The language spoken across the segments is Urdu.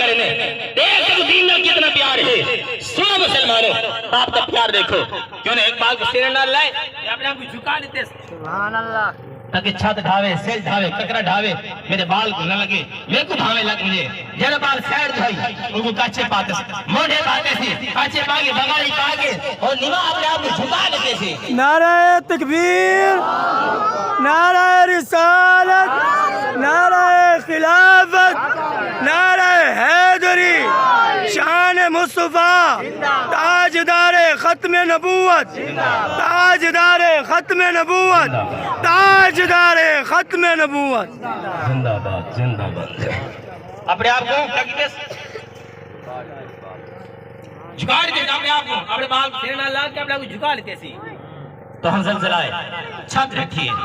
پیارے نے دیکھ تو دین نال کتنا پیار ہے سنو مسلمانوں آپ کا پیار دیکھو کیوں نے ایک بال کو سینے نال لائے یا اپنے آپ کو جھکا لیتے سبحان اللہ تاکہ چھت ڈھاوے سیل ڈھاوے ککرا ڈھاوے میرے بال کو نہ لگے میرے کو ڈھاوے لگ مجھے جنہ بال سیڑ دھائی ان کو کچھے پاتے سے موڑے پاتے سے کچھے پاگے بغاڑی پاگے اور نما اپنے آپ کو جھکا لیتے سے نعرہ تکبیر نعرہ رسالت نعرہ خلافت نعرہ حیدری شان مصطفیٰ تاجدار ختم نبوت تاجدار ختم نبوت تاجدار ختم نبوت زندہ باد زندہ باد اپنے آپ کو کیا کہتے ہیں جھکا لیتے ہیں اپنے آپ کو اپنے بال سینے لا کے اپنے آپ کو جھکا لیتے ہیں تو ہم زلزلہ ہے چھت رکھی ہے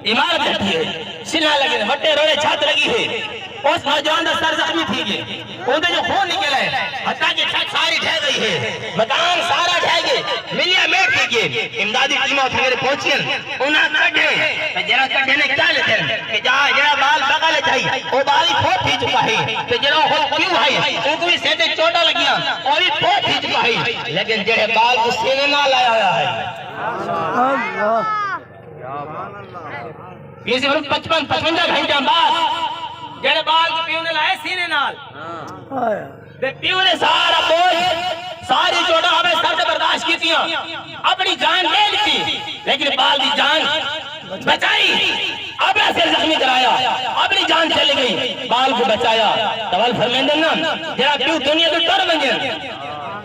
عمارت رکھی ہے سنہ لگے وٹے روڑے چھت لگی ہے اس نوجوان کا سر زخمی تھی گئے اندھے جو خون نکلا ہے حتیٰ کہ چھت ساری ڈھہ گئی ہے مکان سارا ڈھہ گئے ملیا میٹ تھی گئے امدادی ٹیموں تھے میرے پہنچی انہاں کٹھے جرا کٹھے نے کیا لیتے ہیں کہ جرا بال بغا لے جائی وہ بالی پھوٹ ہی چکا ہے کہ جرا ہو کیوں ہے ان کو بھی سیدھے چوٹا لگیا اور بھی پھوٹ ہی چکا ہے لیکن جڑے بال کو سینے نہ لایا ہوا ہے یہ صرف 55 گھنٹے بعد جڑے بال کو پیو نے لائے سینے نال پیو نے سارا بوجھ ساری چوٹا ہمیں سر سے برداشت کی تھی اپنی جان لے لیتی لیکن بال دی جان بچائی اپنا سر زخمی کرایا اپنی جان چلے گئی بال کو بچایا تول فرمیندے نا جڑا پیو دنیا تو ٹر بن گئے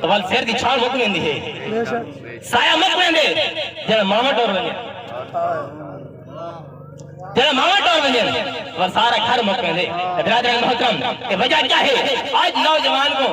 تول سر دی چھان مک لیندی ہے سایہ مک لیندے جڑا ماما ٹور بن گئے جنہا ماما ٹور بن گئے اور سارا گھر مک لیندے برادران محترم کہ وجہ کیا ہے آج نوجوان کو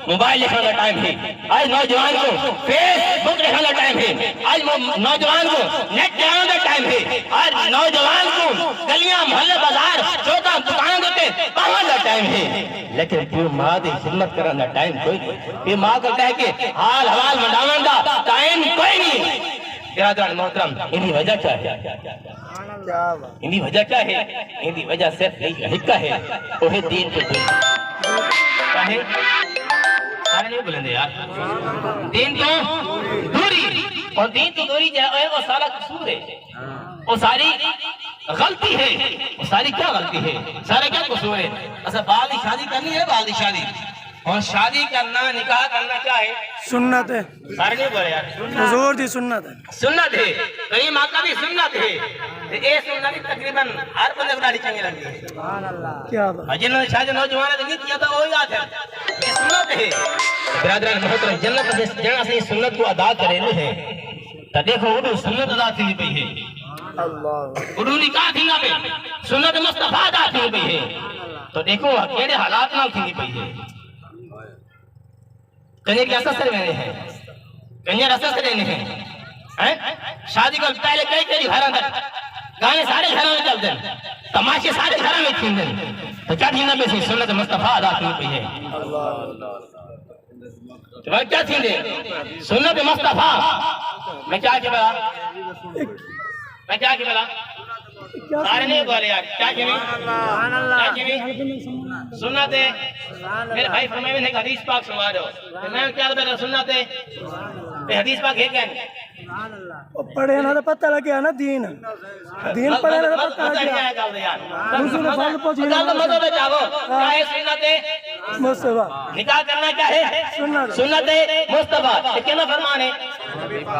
موبائل لکھنے کا ٹائم ہے آج نوجوان کو فیس بک لکھنے کا ٹائم ہے آج نوجوان کو نیٹ چلانے کا ٹائم ہے آج نوجوان کو گلیاں محلے بازار چوکا دکانوں دیتے پہنچنے کا ٹائم ہے لیکن پیو ماں دی خدمت کرنے کا ٹائم کوئی نہیں پیو ماں کو کہے کہ حال حوال منڈاون دا ٹائم کوئی نہیں برادران محترم انہی وجہ کیا ہے انہی وجہ کیا ہے انہی وجہ صرف حکہ ہے اوہ دین کو دوری کیا ہے سارے نہیں بلندے یار دین کو دوری اور دین کو دوری جائے وہ سارا قصور ہے وہ ساری غلطی ہے وہ ساری کیا غلطی ہے سارا کیا قصور ہے اصلا بالی شادی کرنی ہے بالی شادی اور شادی کرنا نکاح کرنا کیا ہے سنت ہے سارے نہیں بولے یار حضور دی سنت ہے سنت ہے کہیں ماں کا بھی سنت ہے اے سنت تقریباً ہر بندے کو ڈاڑی چنگی لگتی ہے کیا بات جنہوں نے شاید نوجوان نہیں کیا تھا وہی یاد ہے یہ سنت ہے برادران محترم جنت جنہاں سے سنت کو ادا کرے ہیں تو دیکھو اردو سنت ادا تھی پئی ہے اردو نکاح تھی نہ پئی سنت مصطفیٰ ادا تھی پئی ہے تو دیکھو کیڑے حالات نہ تھی پئی ہے کنجر کی اثر سے رہنے ہیں کنجر اثر سے رہنے ہیں شادی کو پہلے کئی کئی گھروں تک گانے سارے گھروں میں چلتے ہیں تماشے سارے گھروں میں تھیندے ہیں تو کیا تھیندہ میں سے سنت مصطفیٰ ادا کی پئی ہے تو کیا تھیندے سنت مصطفیٰ میں کیا کہ بلا میں کیا کہ بلا سارے نہیں بولے یار کیا کہ بھی سنت ہے میرے بھائی فرمائے میں نے حدیث پاک سنوا دو میں کیا بلا سنت ہے حدیث پاک ہے کیا پڑھے نا تو پتہ لگیا نا دین دین پڑھے نا تو پتہ لگیا حضور فضل پہنچی نا کیا ہے سنت مصطفیٰ نکاح کرنا کیا ہے سنت مصطفیٰ کیا نا فرمان ہے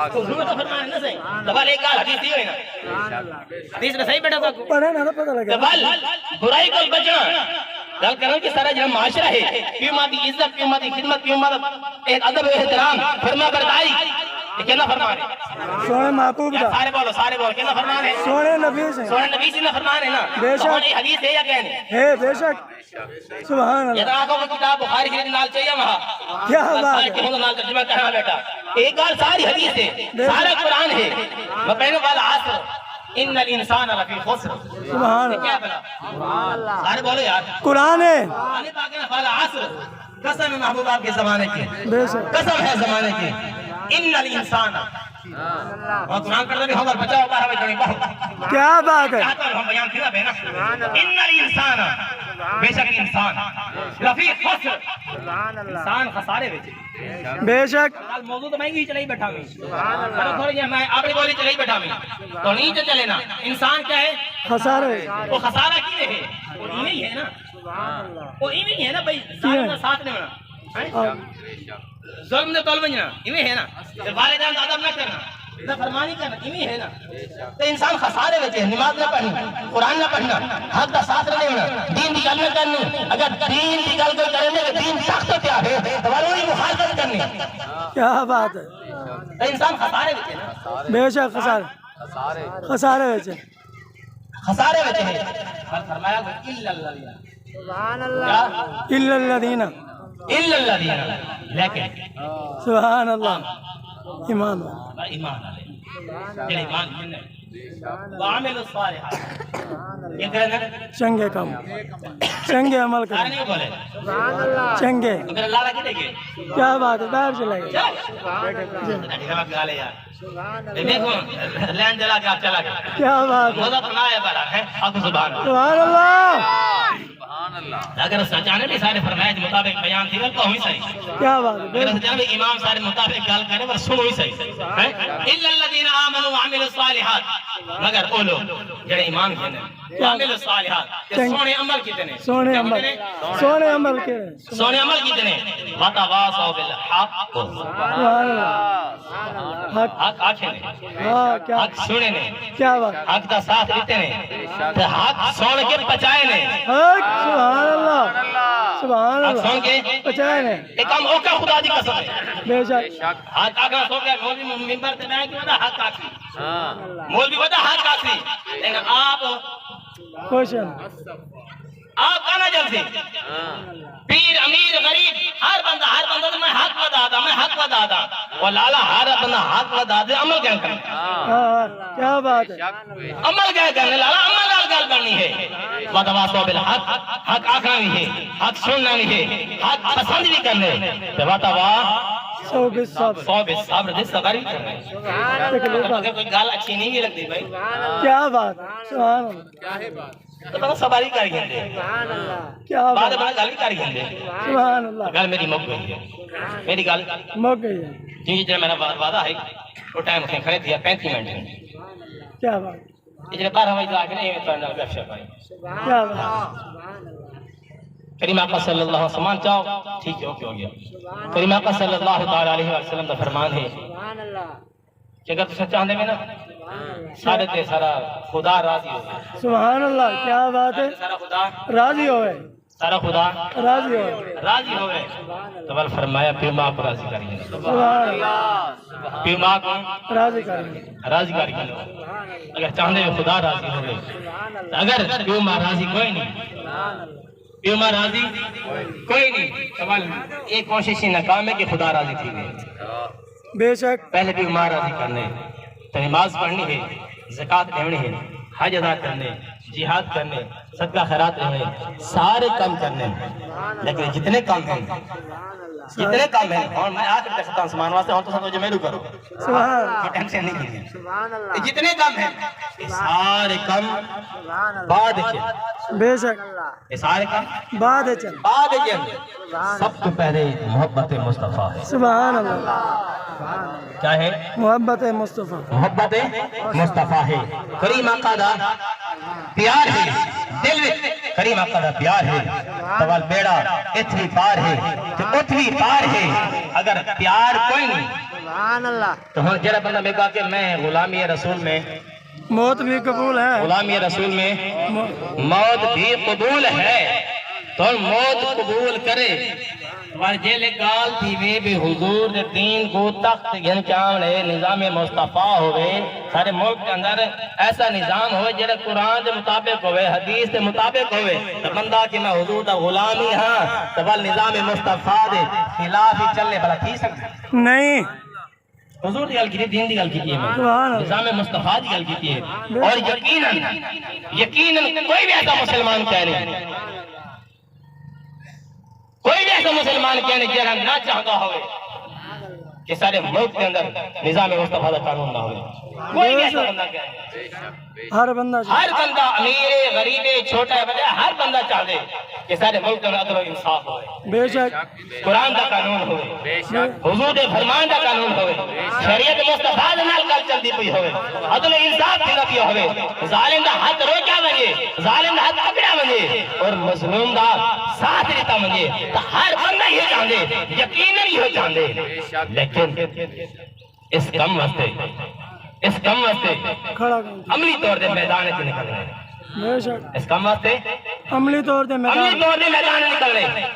حضور تو فرمان ہے نا صحیح تبال ایک گال حدیث دی ہوئی نا حدیث میں صحیح بیٹھا تھا پڑھے نا تو پتہ لگیا تبال برائی کو بچنا گل کرنا کہ سارا جو معاشرہ ہے پیو ماں دی عزت پیو ماں دی خدمت پیو ماں دی ادب و احترام فرما برداری یہ کیا فرمان ہے سونے محبوب دا سارے بولو کیا فرمان ہے سونے نبی سے سونے نبی سے فرمان ہے نا بے شک یہ حدیث ہے یا کہنے ہے بے شک سبحان یہ اللہ آنکھوں کی کتاب بخاری شریف نال چاہیے وہاں کیا بات ہے کہوں نال ترجمہ کرنا بیٹا ایک گال ساری حدیث ہے سارا قرآن ہے وہ پہنو والا عصر ان الانسان لفی خسر سبحان اللہ کیا بلا سارے بولو یار قرآن ہے قرآن پاک نے والا عصر قسم محبوب آپ کے زمانے کی بے شک قسم ہے زمانے کی ان الانسان اور قرآن کرتا بھی ہوگا بچاؤ باہر بچاؤ کیا بات ہے ہم بیان کیا بہنا ان الانسان بے شک انسان لفی خسر انسان خسارے وچ بے شک موضوع تو میں ہی چلائی بیٹھا ہوں تھوڑی جی میں اپنی بولی چلائی بیٹھا ہوں تو نہیں تو چلے نا انسان کیا ہے خسارے وہ خسارہ کی ہے وہ ایویں ہی ہے نا وہ ایویں ہی ہے نا بھائی ظالم کا ساتھ نہیں ہونا ظلم نے طلب نہیں ایویں ہے نا والدین کا ادب نہ کرنا نہ فرمانی کرنا ایویں ہے نا تو انسان خسارے وچ ہے نماز نہ پڑھنی قرآن نہ پڑھنا حق کا ساتھ نہیں ہونا دین دی گل نہ کرنی اگر دین دی گل کوئی کرے تو دین سخت پیا ہے تو وہی مخالفت کرنی کیا بات ہے تو انسان خسارے وچ ہے نا بے شک خسارے خسارے وچ خسارے وچ ہے اور فرمایا الا الذین سبحان اللہ الا الذین الا الذین لیکن سبحان اللہ ایمان ایمان والے جڑے ایمان کنے وعمل الصالحات یہ کہنا چنگے کام چنگے عمل سارے کریں نہیں بولے چنگے اگر اللہ را کتے گئے کیا بات ہے باہر چلے گئے ڈھیلا گالے یار دیکھو لین جلا کے آپ چلا گیا کیا بات ہے مزہ پنا ہے بڑا ہے آپ سبحان اللہ سبحان اللہ اگر سچانے بھی سارے فرمائے کے مطابق بیان تھی تو ہوئی صحیح کیا بات ہے اگر سچانے بھی امام سارے مطابق گال کرے پر سن ہوئی صحیح الا الذین آمنوا وعملوا الصالحات مگر وہ لوگ جڑے ایمان کہنے وعملوا الصالحات کہ سونے عمل کتنے سونے عمل کے سونے عمل کتنے وتواصوا بالحق سبحان اللہ حق حق آنکھیں نے ہاں کیا حق سنے نے کیا بات حق دا ساتھ دیتے نے تے حق سن کے پچائے نے حق سبحان اللہ سبحان حق سن اللہ کے بچائے نے ایک کام اوکا خدا دی قسم ہے بے شک حق آگا سو گیا مولوی منبر تے بیٹھ کے ودا حق آکھی مولوی ودا حق آکھی لیکن آپ کوشن آپ کہنا جلدی پیر امیر غریب ہر بندہ تو میں حق ودا دا میں حق ودا دا اور لالا ہر بندہ حق ودا دے عمل کیا کرنا ہاں کیا بات ہے عمل کیا کرنا لالا عمل گل کرنی ہے وتواصوا بالحق حق آکھنا بھی ہے حق سننا بھی ہے حق پسند بھی کرنے تے سو بیس سب سو بے صبر دے صبر بھی کرنے اگر کوئی گل اچھی نہیں بھی لگتی بھائی کیا بات سبحان اللہ تو بڑا صبر ہی کر گئے کیا بعد بات بڑا گل ہی کر گئے سبحان اللہ گل میری مک گئی ہے میری گل مک گئی ہے کیونکہ جب میرا وعدہ ہے وہ ٹائم اس نے کھڑے دیا 35 منٹ کیا بات جب 12 بجے آ کے نہیں تو نہ گپ شپ آئی کیا بات کریم آقا صلی اللہ علیہ وسلم چاہو ٹھیک ہے اوکے ہو گیا کریم آقا صلی اللہ تعالی علیہ وسلم کا فرمان ہے کہ اگر تم چاہتے میں نا سارے تے سارا خدا راضی ہو گیا سبحان اللہ کیا بات ہے سارا خدا راضی ہوئے سارا خدا راضی ہوئے راضی ہوئے تو بل فرمایا پھر ماں کو راضی کریے سبحان اللہ پھر ماں کو راضی کریں گے راضی کریے اگر چاہتے ہو خدا راضی ہو گئے اگر پھر ماں راضی کوئی نہیں پھر ماں راضی کوئی نہیں تو بل ایک کوشش ہی ناکام ہے کہ خدا راضی تھی گئے بے شک پہلے بھی ماں راضی کرنے تو نماز پڑھنی ہے زکوٰۃ دینے ہے حج ادا کرنے جہاد کرنے صدقہ خیرات کرنے سارے کام کرنے لیکن جتنے کام ہیں اور میں آخر تک ختم سامان واسطے ہوں تو سب جو میرے کرو سبحان یہ ٹینشن نہیں کی جتنے کام ہیں یہ سارے کام بعد کے بے شک یہ سارے کام بعد ہے چل بعد کے سب سے پہلے محبت مصطفیٰ ہے سبحان اللہ کیا ہے محبت مصطفیٰ محبت مصطفیٰ ہے کریم آقا دا پیار ہے دل میں کریم آقا دا پیار ہے توال بیڑا اتھوی پار ہے تو اتھوی پار ہے اگر پیار کوئی نہیں تو ہم جرہ بندہ میں کہا کہ میں غلامی رسول میں موت بھی قبول ہے غلامی رسول میں موت بھی قبول ہے تو موت قبول کرے اور جیلے گال تھی وے بے حضور دے دین کو تخت گھن چاوڑے نظام مصطفیٰ ہوئے سارے ملک کے اندر ایسا نظام ہوئے جیلے قرآن دے مطابق ہوئے حدیث دے مطابق ہوئے تو بندہ کہ میں حضور دا غلامی ہاں تو بل نظام مصطفیٰ دے خلاف ہی چلنے بلا تھی سکتے نہیں حضور دی گل کی دین دی گل کی ہے سبحان اللہ نظام مصطفیٰ دی گل کی ہے اور یقیناً کوئی بھی ایسا مسلمان کہہ نہیں کوئی بھی ایسا مسلمان کہنے کیا نہ چاہتا ہوئے کہ سارے ملک کے اندر نظام مصطفیٰ کا قانون نہ ہوئے. کوئی بھی ایسا بندہ کیا ہے؟ ہر بندہ امیر غریب چھوٹا بڑا ہر بندہ چاہتے کہ سارے ملک میں عدل و انصاف ہوئے, بے شک قرآن کا قانون ہوئے, حضور فرمان کا قانون ہوئے, شریعت مصطفیٰ نال کل چلتی پئی ہوئے, عدل و انصاف تھی پئی ہوئے, ظالم دا ہاتھ روکیا ونجے, ظالم دا ہاتھ پکڑا ونجے اور مظلوم دا ساتھ دیتا ونجے. تو ہر بندہ یہ چاہتے, یقیناً یہ چاہتے, لیکن اس کم واسطے کھڑا عملی طور دے میدان سے نکل رہے ہیں. بے شک اس کام واسطے عملی طور دے میدان نکل رہے ہیں.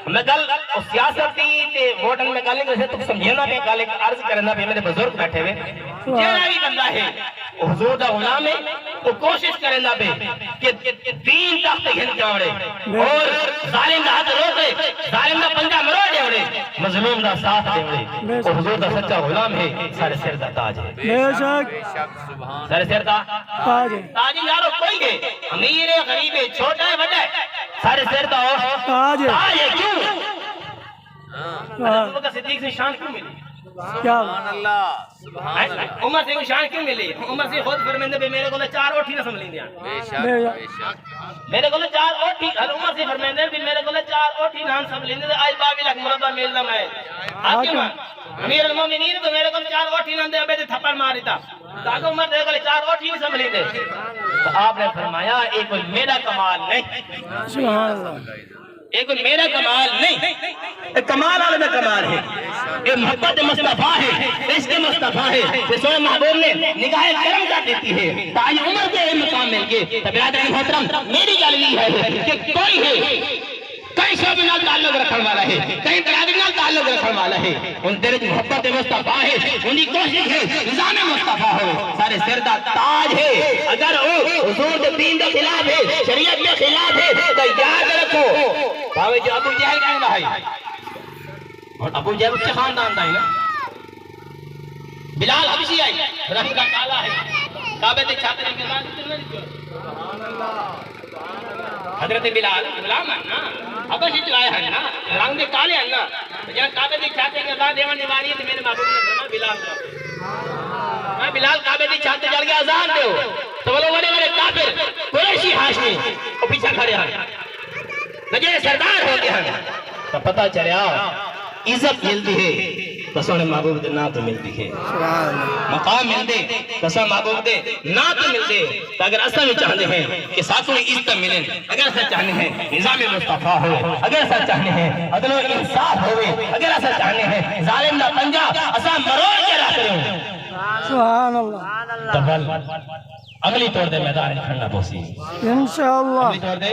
میں گل سیاستی تے ووٹن میں گل نہیں تو سمجھنا پہ گل ایک عرض کرنا پہ میرے بزرگ بیٹھے ہوئے جہاں بھی بندہ ہے حضور دا غلام ہے وہ کوشش کرنا پہ کہ دین تخت ہند جاوڑے اور ظالم دا ہاتھ روکے, ظالم دا پنجا مروڑے ہوڑے, مظلوم دا ساتھ دے ہوڑے. وہ حضور دا سچا غلام ہے, سارے سر دا تاج ہے. بے شک سارے سر دا تاج تاج یارو کوئی ہے, امیر ہے غریب ہے چھوٹا ہے بڑا ہے, سارے سر دا تاج تاج ہے. کیوں ابو بکر صدیق سے شان کیوں ملی؟ کیا عمر سے کو شان کیوں ملی؟ عمر سے خود فرماندے بھی میرے کو 4 اوٹھی نہ سنبھلی دیا, میرے کو 4 اوٹھی. عمر سے فرماندے بھی میرے کو 4 اوٹھی نہ سنبھلی دے. آج 22 لاکھ مربع ملدا میں حاکم امیر المومنین تو میرے کو 4 اوٹھی نہ دے ابے تھپڑ مار دیتا تاکہ عمر دے کو 4 اوٹھی نہیں سنبھلی دے. تو آپ نے فرمایا یہ کوئی میرا کمال نہیں, سبحان اللہ, یہ کوئی میرا کمال نہیں, یہ کمال والا کمال ہے, یہ محبت مصطفیٰ ہے, عشق مصطفیٰ ہے. رسول محبوب نے نگاہ کرم کر دیتی ہے تاج عمر کے مقام مل کے. برادران محترم میری گل یہ ہے کہ کوئی ہے کئی شعبے نال تعلق رکھنے والا ہے, کئی برادری نال تعلق رکھنے والا ہے, ان دل میں محبت مصطفیٰ ہے, ان کی کوشش ہے نظام مصطفیٰ ہو, سارے سر دا تاج ہے. اگر وہ حضور کے دین کے خلاف ہے, شریعت کے خلاف ہے تو یاد رکھو بھاوے جو ابو جہل کہوں گا ہے, اور ابو جہل اچھے خاندان دا ہے نا. بلال حبشی آئی رنگ کا کالا ہے, کعبے تے چھاتے کے حضرت بلال غلام ہے نا, حبشی چلائے ہیں نا, رنگ دے کالے ہیں نا. جہاں کعبے تے چھاتے کے بعد دیوان دیواری ہے تو میرے محبوب نے فرمایا بلال کا, میں بلال کعبے تے چھاتے چل کے آزاد دے ہو. تو بولو بڑے بڑے کافر قریشی ہاشمی وہ پیچھے کھڑے ہیں, نجے سردار ہوتے ہیں. تو پتہ چلیا عزت ملتی ہے تو سونے محبوب دے نام تو ملتی ہے, مقام ملتے تو سونے محبوب دے نام تو ملتے. تو اگر اصل میں چاہتے ہیں کہ ساتھوں عزت ملیں, اگر ایسا چاہتے ہیں نظام مصطفیٰ ہو, اگر ایسا چاہتے ہیں عدل و انصاف ہوئے, اگر ایسا چاہتے ہیں ظالم دا پنجا اسا مروڑ کے رکھ رہے ہوں, سبحان اللہ, تو بل اگلی طور دے میدان کھڑنا پوسی انشاءاللہ. اگلی طور دے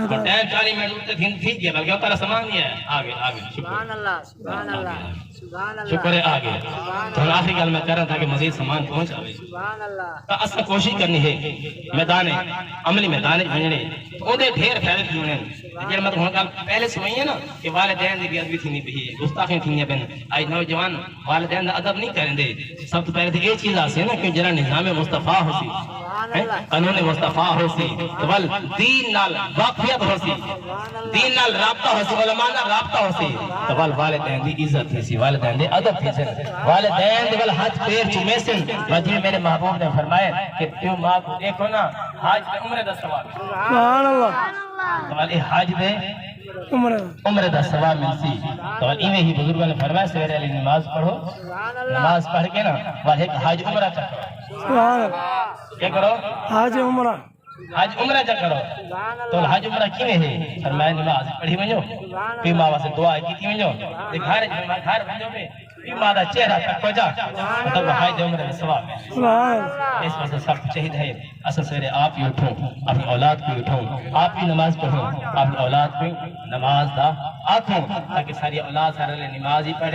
ٹائم 40 منٹ تک ہند تھی گیا بلکہ اتارا سامان نہیں ہے. آگے سبحان اللہ, سبحان اللہ, سبحان اللہ, شکر ہے. آگے تو آخری گل میں کہہ رہا تھا کہ مزید سامان پہنچ آئے. سبحان اللہ. تو اصل کوشش کرنی ہے میدان عملی میدان بننے تو اندے ڈھیر فائدے ہونے. جڑے میں ہن گل پہلے سمجھی ہے نا کہ والدین دی بھی ادب تھینی پئی ہے, گستاخیاں تھینیاں پن. اج نوجوان والدین دا ادب نہیں کرن دے. سب تو پہلے یہ چیز آسی نا کہ جڑا نظام مصطفیٰ ہو سی, قانون مصطفیٰ ہو سی, بل دین نال واقفیت ہو سی, دین نال رابطہ ہو سی, علماء نال رابطہ ہو سی, تو بل والدین دی عزت تھی سی, والدین دی ادب تھی سی, والدین دی بل ہاتھ پیر چومے سن. وجہ میرے محبوب نے فرمایا کہ تیو ماں کو دیکھو نا حاج دے عمرے دا ثواب, سبحان اللہ, تو بل حاج دے عمرے دا ثواب ملسی. تو بل ایویں ہی بزرگوں نے فرمایا سویرے علی نماز پڑھو, نماز پڑھ کے نا بل ایک حاج عمرہ چکرو. سبحان اللہ, کیا کرو؟ حاج عمرہ, حج عمرہ جا کرو. تو حج عمرہ کیویں ہے؟ فرمایا نماز پڑھی ونجو, پھر ماں واسطے دعا کیتی ونجو, تے گھر ونجو پہ پھر ماں دا چہرہ تک پہنچا, مطلب حج عمرہ دا ثواب ہے. سبحان اللہ. اس واسطے سب چاہیے ہے اصل سویرے آپ ہی اٹھو, اپنی اولاد کو اٹھو, آپ ہی نماز پڑھو, اپنی اولاد کو نماز دا آکھو تاکہ ساری اولاد سارے نماز ہی پڑھے.